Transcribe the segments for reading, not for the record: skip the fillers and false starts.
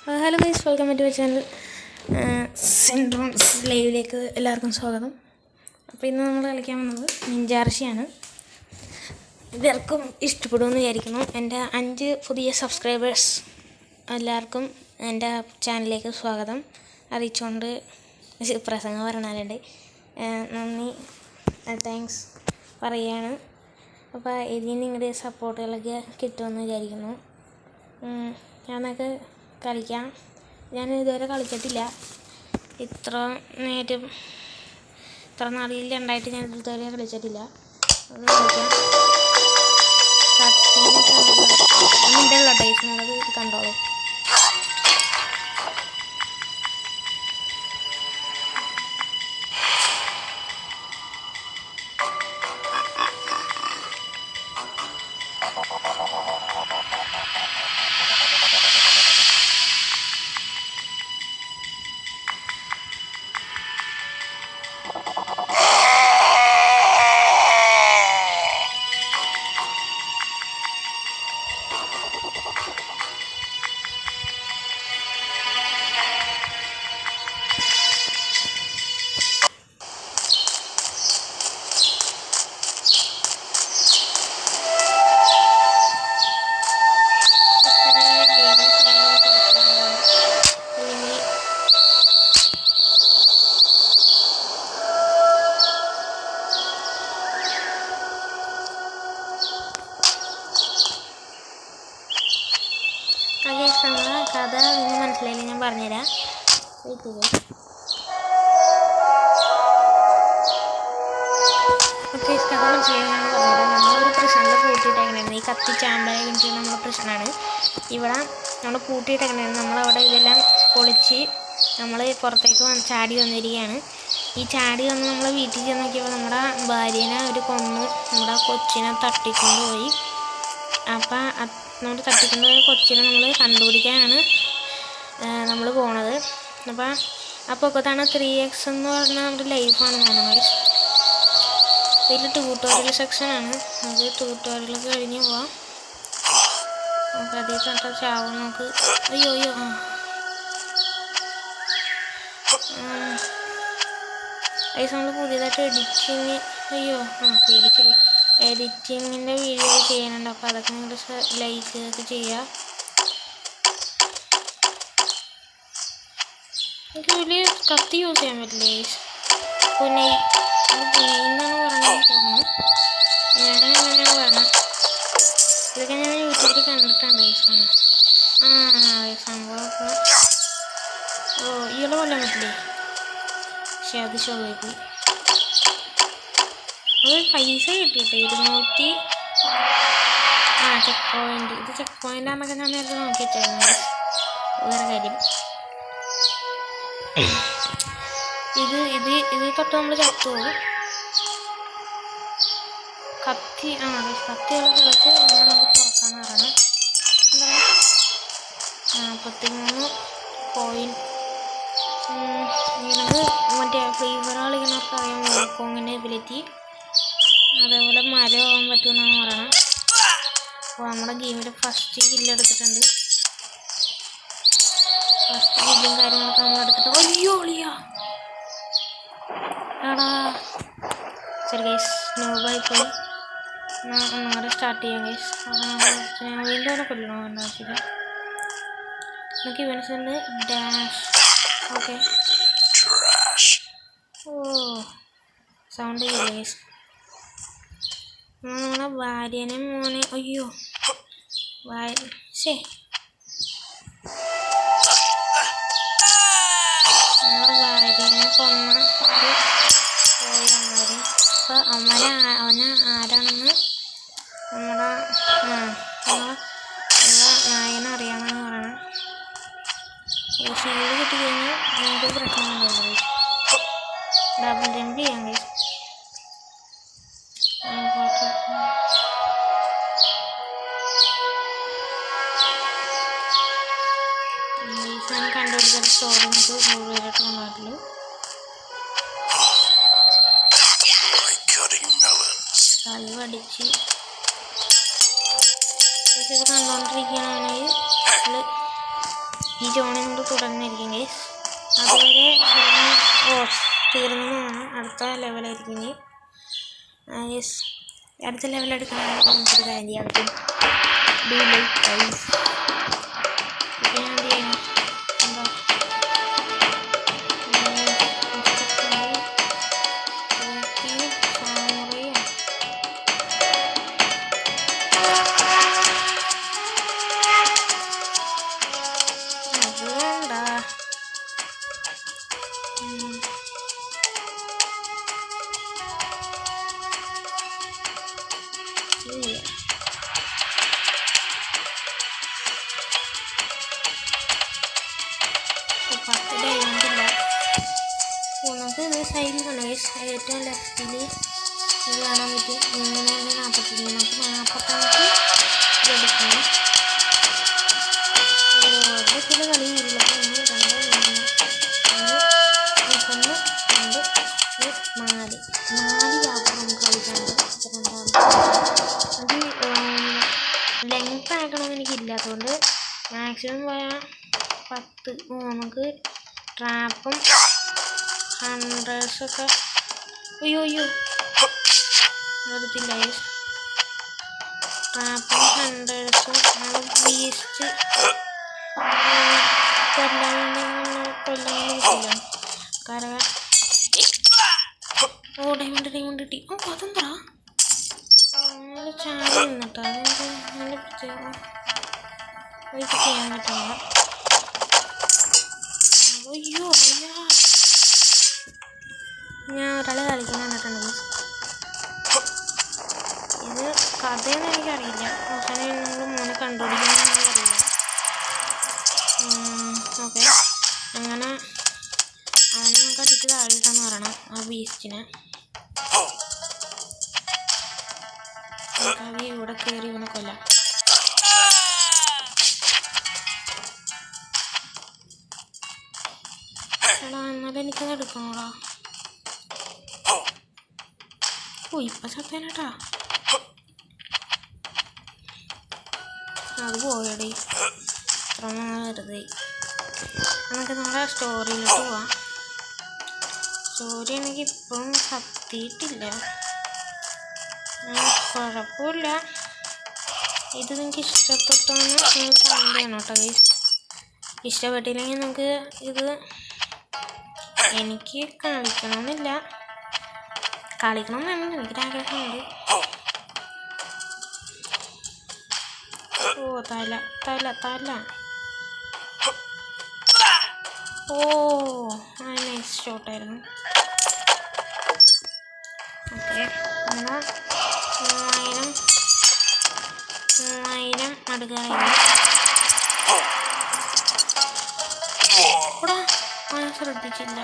Hello guys, welcome to my channel. Centrum's ലൈവിലേക്ക് എല്ലാവർക്കും സ്വാഗതം. അപ്പോൾ ഇന്ന് നമ്മൾ കളിക്കാൻ വന്നത് നിഞ്ചാർഷിയാണ്. ഇവർക്കും ഇഷ്ടപ്പെടുമെന്ന് വിചാരിക്കുന്നു. എൻ്റെ 5 പുതിയ സബ്സ്ക്രൈബേഴ്സ് എല്ലാവർക്കും എൻ്റെ ചാനലിലേക്ക് സ്വാഗതം അറിയിച്ചുകൊണ്ട് പ്രസംഗം പറഞ്ഞാലുണ്ട്. നന്ദി, താങ്ക്സ് പറയുകയാണ്. അപ്പോൾ ഇതിന് നിങ്ങളുടെ സപ്പോർട്ടുകളൊക്കെ കിട്ടുമെന്ന് വിചാരിക്കുന്നു. ഞാനൊക്കെ കളിക്കാം. ഞാൻ ഇതുവരെ കളിച്ചിട്ടില്ല. ഇത്ര നാളിലുണ്ടായിട്ട് ഞാൻ ഇതുവരെ കളിച്ചിട്ടില്ല. അത് കളിക്കാം. ഒന്നുണ്ടല്ലോ ടൈസിനുള്ളത് കണ്ടോളൂ. കഥ നിങ്ങൾ മനസ്സിലായില്ല, ഞാൻ പറഞ്ഞുതരാം. ഓക്കെ, കഥ മനസ്സിലായി ഞാൻ പറഞ്ഞുതരാം. നമ്മളൊരു പ്രശ്നത്തിൽ പൂട്ടിയിട്ടേക്കണായിരുന്നു. ഈ കത്തി ചാമ്പലായി വേണ്ടിയിട്ട് നമ്മുടെ പ്രശ്നമാണ്. ഇവിടെ നമ്മൾ പൂട്ടിയിട്ടേക്കണായിരുന്നു. നമ്മളവിടെ ഇതെല്ലാം പൊളിച്ച് നമ്മൾ പുറത്തേക്ക് ചാടി വന്നിരിക്കുകയാണ്. ഈ ചാടി വന്ന് നമ്മൾ വീട്ടിൽ ചെന്ന് നോക്കിയപ്പോൾ നമ്മുടെ ഭാര്യനെ ഒരു കൊന്നു നമ്മുടെ കൊച്ചിനെ തട്ടിക്കൊണ്ടുപോയി. അപ്പം നമ്മൾ തട്ടിക്കൊണ്ടുപോയ കൊച്ചിനെ നമ്മൾ കണ്ടുപിടിക്കാനാണ് നമ്മൾ പോണത്. അപ്പം അപ്പൊക്കത്താണ് 3x എന്ന് പറഞ്ഞ നമ്മുടെ ലൈഫാണ് കാണുന്നത്. ഇതിൽ ട്യൂട്ടോറിയൽ സെക്ഷനാണ്. അത് ട്യൂട്ടോറിയലൊക്കെ കഴിഞ്ഞ് പോവാം. നമുക്ക് അതേ കണ്ട ചാവും നമുക്ക്. അയ്യോ അത് നമ്മൾ പുതിയതായിട്ട് എഡിറ്റിങ്ങിൻ്റെ വീഡിയോ ചെയ്യാനുണ്ട്. അപ്പോൾ അതൊക്കെ നിങ്ങൾ ലൈക്ക് ഒക്കെ ചെയ്യുക. എനിക്ക് വലിയ കത്തി യൂസ് ചെയ്യാൻ പറ്റില്ലേ? പിന്നെ എന്നാണ് പറഞ്ഞത് ഞാനങ്ങനെയാണ് പറഞ്ഞത്. ഇതൊക്കെ ഞാൻ യൂട്യൂബിൽ കണ്ടിട്ടുണ്ട്. സംഭവമൊക്കെ ഇയാളെ കൊല്ലാൻ പറ്റില്ലേ? പക്ഷെ അത് ചോദിക്കും. അത് പൈസ കിട്ടിയിട്ട് 200 ചെക്ക് പോയിന്റ്. ഇത് ചെക്ക് പോയിൻ്റാന്നൊക്കെ ഞാൻ നേരത്തെ നോക്കിയിട്ടായിരുന്നു. വേറെ കാര്യം, ഇത് തൊട്ട് നമ്മൾ ചത്തുപോകും. കത്തിയുള്ള സ്ഥലത്ത് നമുക്ക് തുറക്കാന്ന് പറയണം. എന്താ 43 കോയിൻ. നമുക്ക് മറ്റേ ഫ്രീ ഫയർ കളിക്കുന്നവർക്ക് അറിയാം വോൾക്കോങ്ങിൻ്റെ എബിലിറ്റി. അതേപോലെ മരമാകാൻ പറ്റുമെന്നാണ് പറയണത്. അപ്പോൾ നമ്മുടെ ഗെയിമിൽ ഫസ്റ്റ് കില്ലെടുത്തിട്ടുണ്ട്. ഫസ്റ്റ് കില്ലും കാര്യങ്ങളൊക്കെ നമ്മൾ എടുത്തിട്ട് അയ്യോ ഒളിയാ എടാ. ശരി ഗൈസ്, നോബായി പോയി. ഒന്നും കൂടെ സ്റ്റാർട്ട് ചെയ്യാം ഗൈസ്. ഞാൻ വീണ്ടും അവനെ കൊല്ലണോ എന്ന ആവശ്യമില്ല. നമുക്ക് ഇവൻസ് ഉണ്ട്. ഡാഷ്. ഓക്കെ, സൗണ്ട് ചെയ്യില്ല ഗൈസ്. നമ്മളെ ഭാര്യനെ മോനെ അയ്യോ നമ്മളെ ഭാര്യനെ കൊന്ന പോയി അമ്മമാര്. അപ്പോൾ അവന് ആരാണെന്ന് നമ്മുടെ നായനെ അറിയാമെന്നാണ് പറയണത്. ഷീൽഡ് കിട്ടിക്കഴിഞ്ഞാൽ നമുക്ക് പ്രശ്നമുണ്ടല്ലോ. ഡബിൾ ജമ്പ് ചെയ്യാൻ കഴിയും. ഞാൻ കണ്ടുപിടിച്ച സ്റ്റോറി നമുക്ക് മുഴുവനായിട്ട് കൊണ്ടുപോയിട്ടുള്ളൂ. കൽവടിച്ച് ഇത് കണ്ടുകൊണ്ടിരിക്കുകയാണെങ്കിൽ ഈ ജോണി നമ്മൾ തുടർന്നിരിക്കും ഗൈസ്. അതുവരെ തീർന്നതാണ്. അടുത്ത ലെവലായിരിക്കും ഗൈസ്. അടുത്ത ലെവൽ എടുക്കണമെങ്കിൽ നമുക്കൊരു കാര്യം ചെയ്യാൻ പറ്റും. Do like guys. ഞാൻ ചെയ്യണം എന്താ നമുക്ക് സൈഡിൽ കണ്ടു ഏറ്റവും ലെഫ്റ്റിൽ ഇത് കാണാൻ പറ്റും. 345 നമുക്ക് 45 എടുക്കണം. ചില കളി വരില്ല. 1 2 3 1 2 4 ഭാഗം നമുക്ക് കളിക്കാനുണ്ട്. അത് ലെങ്ത് ആക്കണമെന്ന് എനിക്കില്ലാത്തതുകൊണ്ട് മാക്സിമം പോയാൽ 10. നമുക്ക് ട്രാപ്പും ഹൺഡ്രഡ്സൊക്കെ അയ്യോ എടുത്തില്ല. ട്രാപ്പും ഹൺഡ്രഡ്സും നമ്മൾ ബീസ്റ്റ് കൊല്ലാൻ കിട്ടില്ല. കാരണം ഡയമണ്ട് കിട്ടി. അതെന്താ ചാടി നിന്നിട്ടോ. അതെന്ത് നല്ല പ്രത്യേകം ചെയ്യാൻ പറ്റില്ല. അയ്യോ ഞാൻ ഒരാൾ കളിക്കാൻ കണ്ടിട്ടുണ്ട്. ഇത് കഥയൊന്നും എനിക്കറിയില്ല. അവസാനം നമ്മൾ മോനെ കണ്ടുപിടിക്കാനൊന്നും എനിക്കറിയില്ല. ഓക്കെ അങ്ങനെ അവനെ നമുക്ക് അടിച്ച് താഴെയിട്ടെന്ന് പറയണം. ആ ബീസ്റ്റിനെ ഇവിടെ കയറി ഇവനെ കൊല്ലാം. എടാ എന്നാലും എനിക്കത് എടുക്കണോടാ. ഇപ്പം ചത്തേനട്ടാ. അത് പോയടേ. ഇത്ര വെറുതെ. നമുക്ക് നമ്മുടെ സ്റ്റോറിയിലോട്ട് പോവാം. സ്റ്റോറി എനിക്ക് ഇപ്പം കത്തിയിട്ടില്ല. കുഴപ്പമില്ല. ഇത് നിങ്ങൾക്ക് ഇഷ്ടപ്പെട്ടോന്ന് നിങ്ങൾ കമൻറ്റ് ചെയ്യണം കേട്ടോ ഗൈസ്. ഇഷ്ടപ്പെട്ടില്ലെങ്കിൽ നമുക്ക് ഇത് എനിക്ക് കളിക്കണമെന്നില്ല. കളിക്കണമെന്നാണ് എനിക്കൊരാഗ്രഹമുണ്ട്. തല നൈസ് ഷോട്ടായിരുന്നു. ഓക്കെ എന്നാൽ 3000 അടുക്കാറായി. ശ്രദ്ധിച്ചില്ല.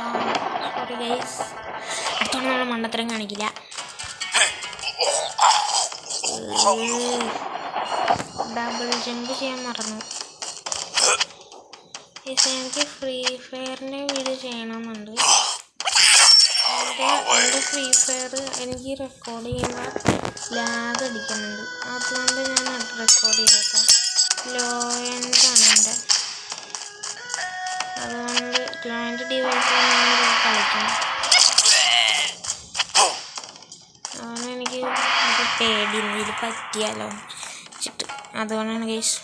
Sorry guys. അടുത്തോളം നമ്മൾ മണ്ടത്തരം കാണിക്കില്ല. ഡബിൾ ജമ്പ് ചെയ്യാൻ മറന്നു. എനിക്ക് ഫ്രീ ഫയറിൻ്റെ വീഡിയോ ചെയ്യണമെന്നുണ്ട്. എൻ്റെ ഫ്രീ ഫയർ എനിക്ക് റെക്കോർഡ് ചെയ്യുമ്പോൾ ലാഗ് അടിക്കുന്നുണ്ട്. അതുകൊണ്ട് ഞാൻ റെക്കോർഡ് ചെയ്തേക്കാം. ലോ എൻഡാണ് എൻ്റെ. അതുകൊണ്ട് ക്ലയൻറ്റ് ഡിവൈസിൽ കളിക്കണം. അതുകൊണ്ട് എനിക്ക് പേടിയുണ്ട് ഇത് പറ്റിയാലോ വെച്ചിട്ട്. അതുകൊണ്ടാണ് ഗൈസ്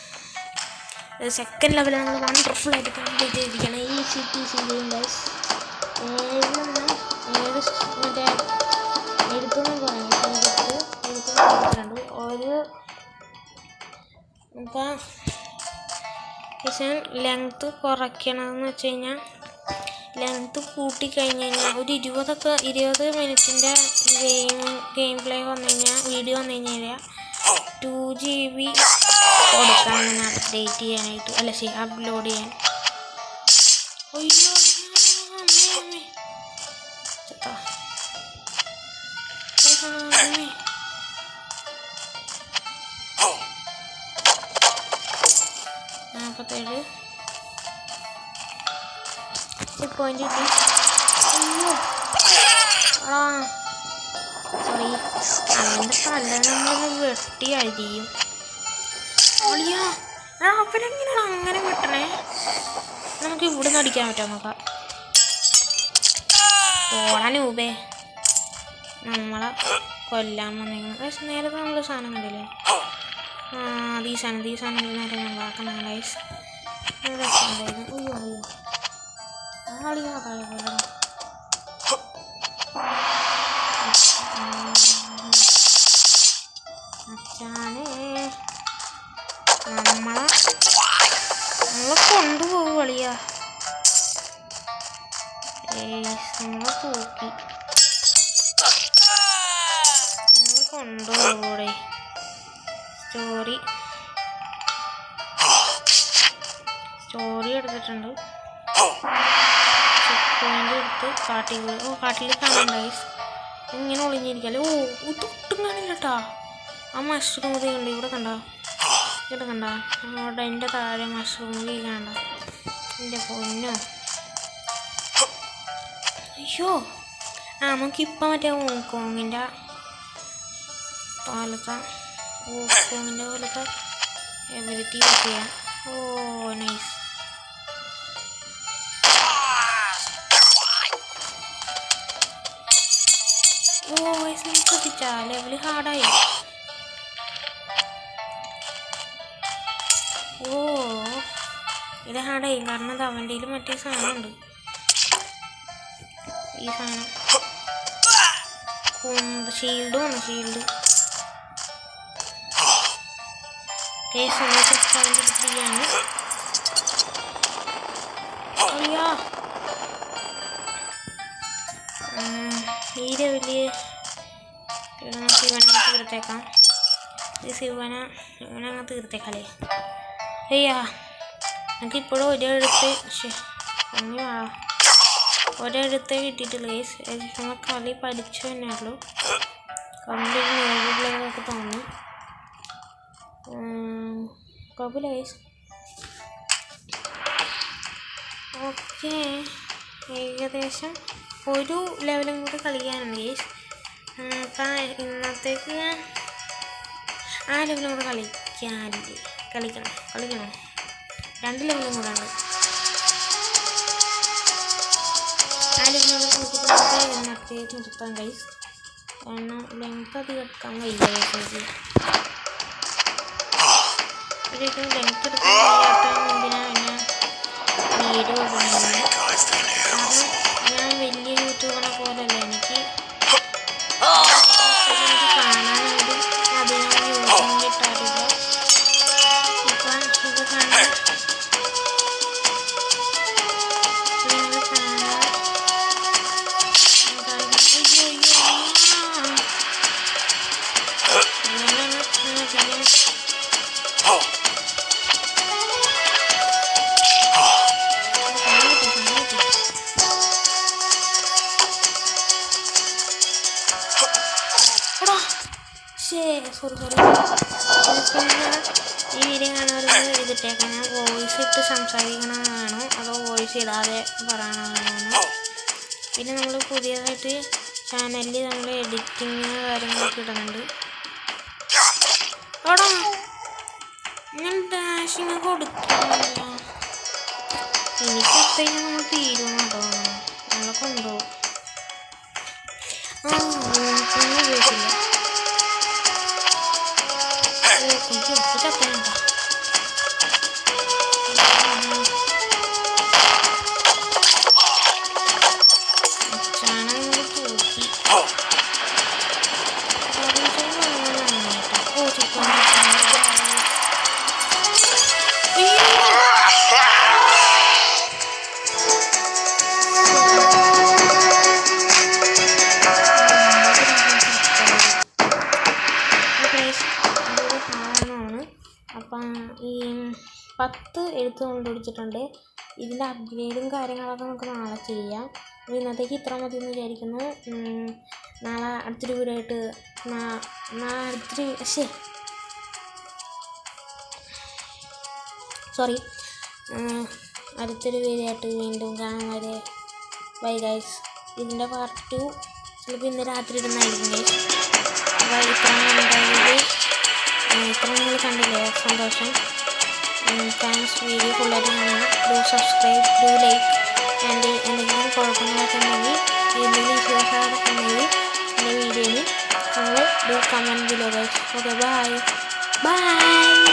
സെക്കൻഡ് ലെവൽ നമ്മൾ വണ്ടർഫുള്ളായിട്ട് കംപ്ലീറ്റ് ചെയ്തിരിക്കണം. ഈ സിറ്റി ചെയ്യും ഗൈസ്. 7 മറ്റേ എഴുത്തൊന്നും പറയാം. എഴുത്തുന്നുണ്ട് ഒരു ഇപ്പം ലെങ്ത്ത് കുറയ്ക്കണമെന്ന് വെച്ച് കഴിഞ്ഞാൽ ലെങ്ത്ത് കൂട്ടിക്കഴിഞ്ഞ് കഴിഞ്ഞാൽ ഒരു 20 മിനിറ്റിൻ്റെ ഗെയിം പ്ലേ വന്നു കഴിഞ്ഞാൽ വീഡിയോ വന്നു കഴിഞ്ഞാൽ 2 GB കൊടുക്കാം അങ്ങനെ അപ്ഡേറ്റ് ചെയ്യാനായിട്ട്. അല്ല ശരി അപ്ലോഡ് ചെയ്യാൻ. അയ്യോ അമ്മേ 47 പോയിന്റ് കിട്ടി. അയ്യോ സോറി അവൻ്റെ തല നമ്മൾ വെട്ടി അരിയും. അളിയാ അവരെങ്ങനെയാണ് അങ്ങനെ കിട്ടണേ? നമുക്ക് ഇവിടെ നിന്ന് അടിക്കാൻ പറ്റുമോ നോക്കാം. പോണൂപേ നമ്മളെ കൊല്ലാൻ വന്നേക്കണം. പക്ഷെ നേരത്തെ നമ്മൾ സാധനം കണ്ടില്ലേ? ഈ സാധനം നേരെ നമ്മളാക്കണം ഗൈസ്. രസമുണ്ടായിരുന്നു. അയ്യോ ആളിയാ പോലെ അച്ഛാനെ നമ്മളെ കൊണ്ടുപോകും കളിയാ. നമ്മളെ തൂക്കി നമ്മൾ കൊണ്ടുപോകൂടെ. സ്റ്റോറി എടുത്തിട്ടുണ്ട്. ചെക്ക് പോയിന്റ് എടുത്ത് കാട്ടിൽ കാണണ്ടായി. ഇങ്ങനെ ഒളിഞ്ഞിരിക്കല്ലേ. തൊട്ടും കാണില്ല കേട്ടാ. ആ മഷ്റൂം കണ്ട് ഇവിടെ കണ്ട അവിടെ എൻ്റെ താഴെ മഷ്റൂം കണ്ട. എൻ്റെ പൊന്നോ. അയ്യോ നമുക്കിപ്പം മറ്റേ ഹോങ്കോങ്ങിൻ്റെ പോലത്തെ എബിലിറ്റി യൂസ് ചെയ്യാം. നൈസ്. ശ്രദ്ധിച്ചാ ലെവല് ഹാർഡായി. ഇത് ഹാർഡായി കാരണം അത് അവൻ്റെ മറ്റേ സാധനമുണ്ട്. ഈ സാധനം ഷീൽഡ് ഫ്രീയാണ്. ഈ ലെവല് ശിവനങ്ങ് തീർത്തേക്കാം. ഇവനങ്ങ് തീർത്തേക്കാല്ലേ. നമുക്കിപ്പോഴും ഒരെഴുത്തേ കിട്ടിയിട്ടുള്ളൂ. നമ്മൾ കളി പഠിച്ചു തന്നെ ഉള്ളൂ. കണ്ടൊരു നേരിടുന്നതൊക്കെ തോന്നുന്നു. കുഴപ്പമില്ല ഗൈസ്. ഓക്കെ ഏകദേശം ഒരു ലെവലും കൂടി കളിക്കാനുണ്ട് ഗൈസ്. അപ്പം ഇന്നത്തേക്ക് ആ ലെവലും കൂടെ കളിക്കണം 2 ലെവലും കൂടെ ഉണ്ട്. ആ ലെവലും കൂടെ കളിച്ചിട്ട് ഇന്നത്തേക്ക് നിർത്താം ഗൈസ്. കാരണം ലെങ്ത് അത് എടുക്കാൻ വയ്യ. ഒരിക്കലും ലെങ്ത് എടുക്കാൻ വയ്യാത്ത എന്തിനാണ് വീഡിയോ ഇടുന്നത്. കാരണം ഞാൻ വലിയ യൂട്യൂബറെ പോലല്ല. എനിക്ക് കാണാനായിട്ട് അധികം യൂട്യൂബ് കിട്ടാറില്ല. ഇപ്പം ഇത് കാണാൻ സോറി ഈ വീഡിയോ കാണുന്നത് ഇതിട്ടേക്കാം. ഞാൻ വോയിസ് ഇട്ട് സംസാരിക്കണതാണോ അതോ വോയിസ് ഇടാതെ പറയണതാണോ? പിന്നെ നമ്മൾ പുതിയതായിട്ട് ചാനലിൽ നമ്മൾ എഡിറ്റിങ് കാര്യങ്ങളൊക്കെ ഇടുന്നുണ്ട്. അവിടെ ഞാൻ ഡാഷിങ് കൊടുക്കുന്നില്ല. എനിക്കത്തേക്ക് നമ്മൾ തീരുമാനോ നമ്മളെ കൊണ്ടുപോകും. ഉപയോഗിക്കില്ല. ചത്തണ്ട ചാനൽ തൂക്കി അപ്പം ഈ 10 എഴുത്ത് കൊണ്ടുപിടിച്ചിട്ടുണ്ട്. ഇതിൻ്റെ അപ്ഗ്രേഡും കാര്യങ്ങളൊക്കെ നമുക്ക് നാളെ ചെയ്യാം. അപ്പോൾ ഇന്നത്തേക്ക് ഇത്ര മതി എന്ന് വിചാരിക്കുന്നു. നാളെ അടുത്തൊരു വീഡിയോ ആയിട്ട് അടുത്തൊരു വീഡിയോ ആയിട്ട് വീണ്ടും കാണാൻ വരെ ബൈ ഗൈസ്. ഇതിൻ്റെ പാർട്ട് 2 ചിലപ്പോൾ ഇന്ന് രാത്രി ഇടുന്നതായിരിക്കും ഗൈസ്. അപ്പോൾ ഇത്ര നിങ്ങൾ കണ്ടില്ലേ, സന്തോഷം. താങ്ക്സ്. വീഡിയോ ഫുള്ളായിട്ട് കാണാം. Do subscribe, do like. And എന്തെങ്കിലും കുഴപ്പങ്ങളൊക്കെ ഉണ്ടെങ്കിൽ എന്തെങ്കിലും ഇഷ്യൂസൊക്കെ ഉണ്ടെങ്കിൽ എൻ്റെ വീഡിയോയിൽ നിങ്ങൾ do comment below guys. Okay bye.